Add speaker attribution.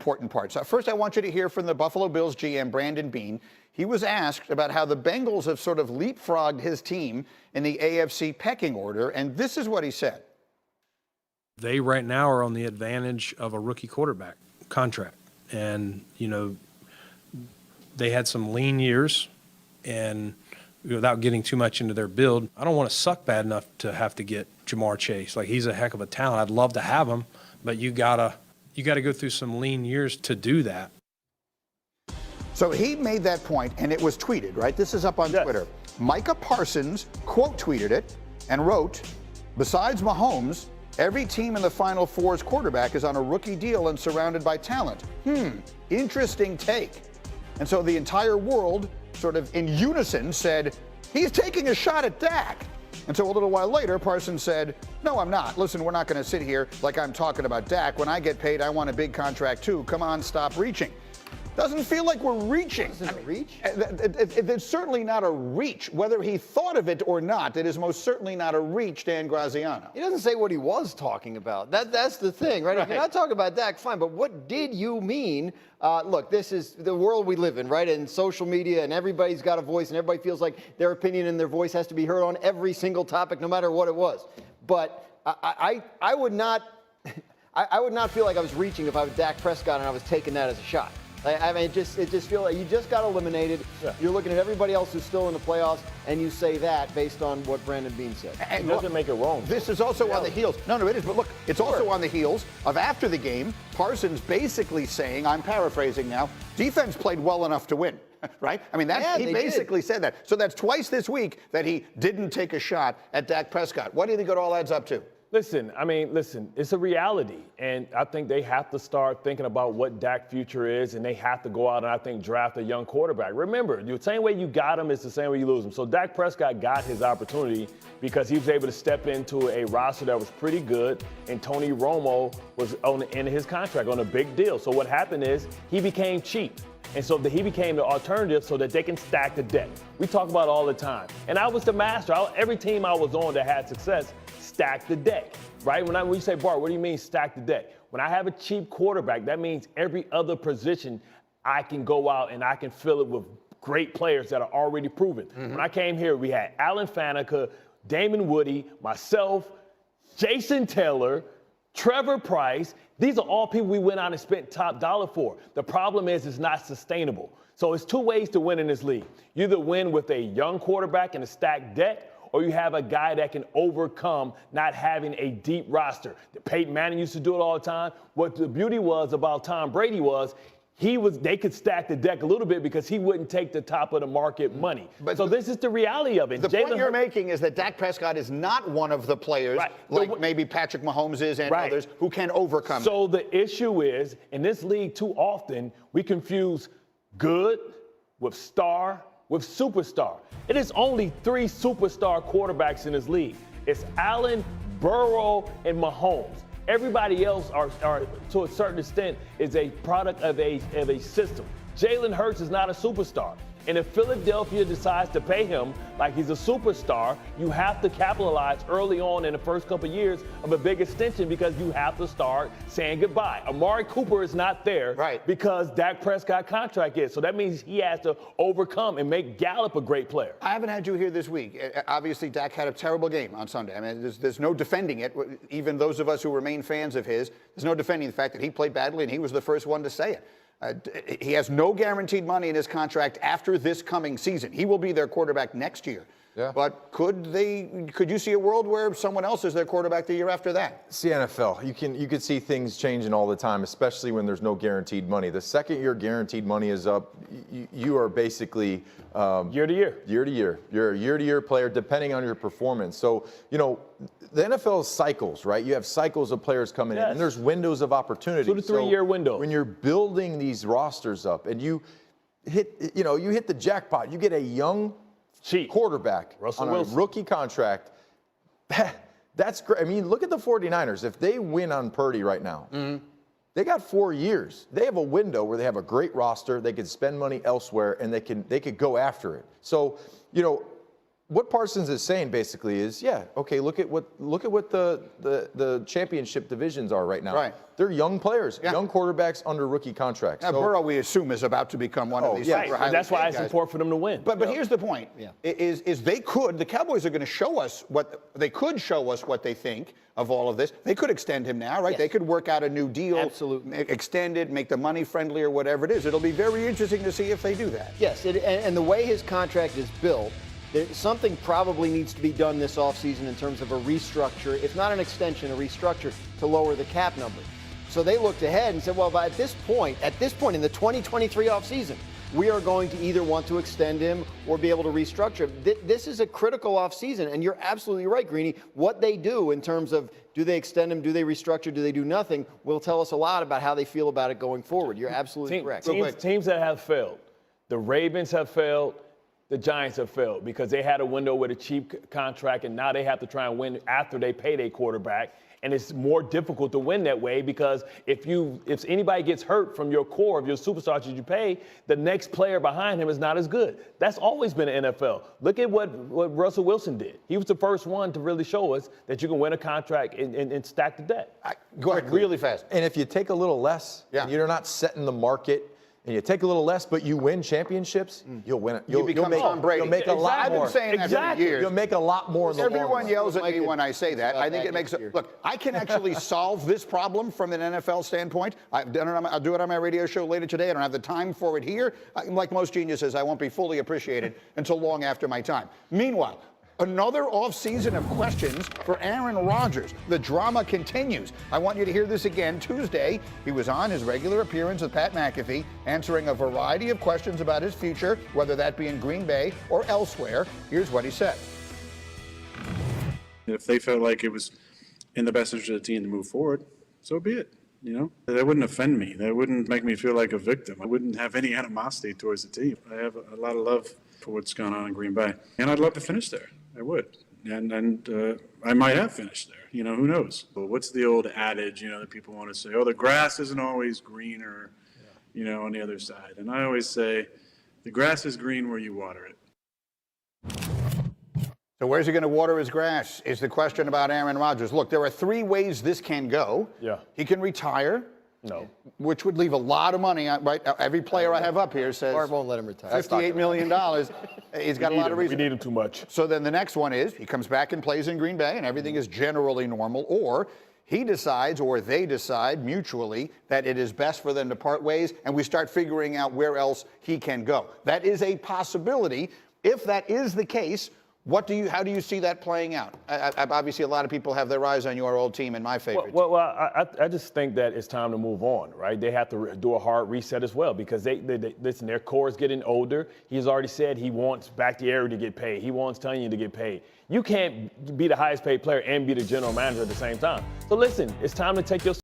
Speaker 1: important parts. First, I want you to hear from the Buffalo Bills GM, Brandon Beane. He was asked about how the Bengals have sort of leapfrogged his team in the AFC pecking order, and this is what he said.
Speaker 2: They right now are on the advantage of a rookie quarterback contract. And, you know, they had some lean years, and without getting too much into their build, I don't want to suck bad enough to have to get Jamar Chase. Like, he's a heck of a talent. I'd love to have him, but you gotta go through some lean years to do that.
Speaker 1: So he made that point, and it was tweeted, right? This is up on Twitter. Micah Parsons quote tweeted it and wrote, "Besides Mahomes, every team in the Final Four's quarterback is on a rookie deal and surrounded by talent. Interesting take." And so the entire world sort of in unison said, he's taking a shot at Dak. And so a little while later, Parsons said, "No, I'm not. Listen, we're not going to sit here like I'm talking about Dak. When I get paid, I want a big contract too. Come on, stop reaching." Doesn't feel like we're reaching.
Speaker 3: Isn't it reach?
Speaker 1: It's certainly not a reach. Whether he thought of it or not, it is most certainly not a reach, Dan Graziano.
Speaker 3: He doesn't say what he was talking about. That's the thing, right? If you're not talking about Dak, fine, but what did you mean? Look, this is the world we live in, right? And social media, and everybody's got a voice, and everybody feels like their opinion and their voice has to be heard on every single topic, no matter what it was. But I would not feel like I was reaching if I was Dak Prescott and I was taking that as a shot. I mean, it just feels like you just got eliminated. Yeah. You're looking at everybody else who's still in the playoffs, and you say that based on what Brandon Beane said.
Speaker 1: And
Speaker 4: it doesn't make it wrong.
Speaker 1: This is also on the heels. No, it is. But look, it's also on the heels of after the game, Parsons basically saying, I'm paraphrasing now, defense played well enough to win. Right? I mean, he basically said that. So that's twice this week that he didn't take a shot at Dak Prescott. What do you think it all adds up to?
Speaker 4: Listen, it's a reality. And I think they have to start thinking about what Dak's future is, and they have to go out and, I think, draft a young quarterback. Remember, the same way you got him is the same way you lose him. So Dak Prescott got his opportunity because he was able to step into a roster that was pretty good, and Tony Romo was on the end of his contract on a big deal. So what happened is he became cheap. And so he became the alternative so that they can stack the deck. We talk about it all the time. And I was the master. Every team I was on that had success stacked the deck, right? When you say, Bart, what do you mean stack the deck? When I have a cheap quarterback, that means every other position I can go out and I can fill it with great players that are already proven. When I came here, we had Alan Faneca, Damon Woody, myself, Jason Taylor, Trevor Price. These are all people we went out and spent top dollar for. The problem is it's not sustainable. So it's two ways to win in this league. You either win with a young quarterback and a stacked deck, or you have a guy that can overcome not having a deep roster. Peyton Manning used to do it all the time. What the beauty was about Tom Brady was they could stack the deck a little bit because he wouldn't take the top of the market money. So this is the reality of it.
Speaker 1: The point you're making is that Dak Prescott is not one of the players like maybe Patrick Mahomes is and others who can overcome.
Speaker 4: So the issue is, in this league too often, we confuse good with star with superstar. It is only 3 superstar quarterbacks in this league. It's Allen, Burrow, and Mahomes. Everybody else are to a certain extent, is a product of a system. Jalen Hurts is not a superstar. And if Philadelphia decides to pay him like he's a superstar, you have to capitalize early on in the first couple of years of a big extension because you have to start saying goodbye. Amari Cooper is not there because Dak Prescott contract is. So that means he has to overcome and make Gallup a great player.
Speaker 1: I haven't had you here this week. Obviously, Dak had a terrible game on Sunday. I mean, there's no defending it. Even those of us who remain fans of his, there's no defending the fact that he played badly and he was the first one to say it. He has no guaranteed money in his contract after this coming season. He will be their quarterback next year. Yeah. But could you see a world where someone else is their quarterback the year after that?
Speaker 5: It's the NFL. You could see things changing all the time, especially when there's no guaranteed money. The second your guaranteed money is up, you are basically
Speaker 4: year to year.
Speaker 5: Year to year. You're a year-to-year player depending on your performance. So, the NFL is cycles, right? You have cycles of players coming in, and there's windows of opportunity.
Speaker 4: 2 to 3 year window.
Speaker 5: When you're building these rosters up and you hit the jackpot, you get a young quarterback on a rookie contract. That's great. I mean, look at the 49ers. If they win on Purdy right now, they got 4 years. They have a window where they have a great roster. They can spend money elsewhere, and they could go after it. So, what Parsons is saying basically is, yeah, okay, look at what the championship divisions are right now.
Speaker 1: Right.
Speaker 5: They're young players, young quarterbacks under rookie contracts.
Speaker 1: Now, Burrow, we assume, is about to become one of these.
Speaker 4: Right.
Speaker 1: super highly
Speaker 4: That's why
Speaker 1: paid
Speaker 4: it's
Speaker 1: guys.
Speaker 4: important for them to win.
Speaker 1: But here's the point: is the Cowboys are going to show us what they could show us what they think of all of this. They could extend him now, right?
Speaker 3: Yes.
Speaker 1: They could work out a new deal,
Speaker 3: Absolutely.
Speaker 1: extend it, make the money friendly or whatever it is. It'll be very interesting to see if they do that.
Speaker 3: Yes, and the way his contract is built, something probably needs to be done this offseason in terms of a restructure, if not an extension, a restructure to lower the cap number. So they looked ahead and said, well, at this point in the 2023 offseason, we are going to either want to extend him or be able to restructure him. This is a critical offseason, and you're absolutely right, Greeny. What they do in terms of do they extend him, do they restructure, do they do nothing, will tell us a lot about how they feel about it going forward. You're absolutely correct.
Speaker 4: Teams that have failed. The Ravens have failed. The Giants have failed because they had a window with a cheap contract, and now they have to try and win after they pay their quarterback. And it's more difficult to win that way because if anybody gets hurt from your core of your superstars that you pay, the next player behind him is not as good. That's always been the NFL. Look at what Russell Wilson did. He was the first one to really show us that you can win a contract and stack the debt.
Speaker 1: Go ahead, really fast.
Speaker 5: And if you take a little less, and you're not setting the market, and you take a little less, but you win championships, you'll win it.
Speaker 1: You become Tom Brady.
Speaker 5: You'll make a lot more.
Speaker 1: I've been saying that for years.
Speaker 5: You'll make a lot more in the long run.
Speaker 1: Everyone yells at me when I say that. I think it makes it. Look, I can actually solve this problem from an NFL standpoint. I'll do it on my radio show later today. I don't have the time for it here. Like most geniuses, I won't be fully appreciated until long after my time. Meanwhile, another offseason of questions for Aaron Rodgers. The drama continues. I want you to hear this again. Tuesday, he was on his regular appearance with Pat McAfee, answering a variety of questions about his future, whether that be in Green Bay or elsewhere. Here's what he said.
Speaker 6: If they felt like it was in the best interest of the team to move forward, so be it. You know, that wouldn't offend me. That wouldn't make me feel like a victim. I wouldn't have any animosity towards the team. I have a lot of love for what's going on in Green Bay, and I'd love to finish there. I would, and I might have finished there. You know, who knows? But what's the old adage? You know, that people want to say, "Oh, the grass isn't always greener," you know, on the other side. And I always say, the grass is green where you water it.
Speaker 1: So where's he going to water his grass is the question about Aaron Rodgers. Look, there are three ways this can go.
Speaker 4: Yeah.
Speaker 1: He can retire.
Speaker 4: No.
Speaker 1: Which would leave a lot of money, right? Every player I have up here says
Speaker 3: Bart won't let him retire.
Speaker 1: $58 million. He's got a lot of reasons.
Speaker 4: We need him too much.
Speaker 1: So then the next one is he comes back and plays in Green Bay and everything is generally normal, or he decides or they decide mutually that it is best for them to part ways and we start figuring out where else he can go. That is a possibility. If that is the case, how do you see that playing out? Obviously, a lot of people have their eyes on your old team and my favorite.
Speaker 4: Well, I just think that it's time to move on, right? They have to do a hard reset as well because listen, their core is getting older. He's already said he wants Bakhtiari to get paid. He wants Tunyon to get paid. You can't be the highest paid player and be the general manager at the same time. So listen, it's time to take your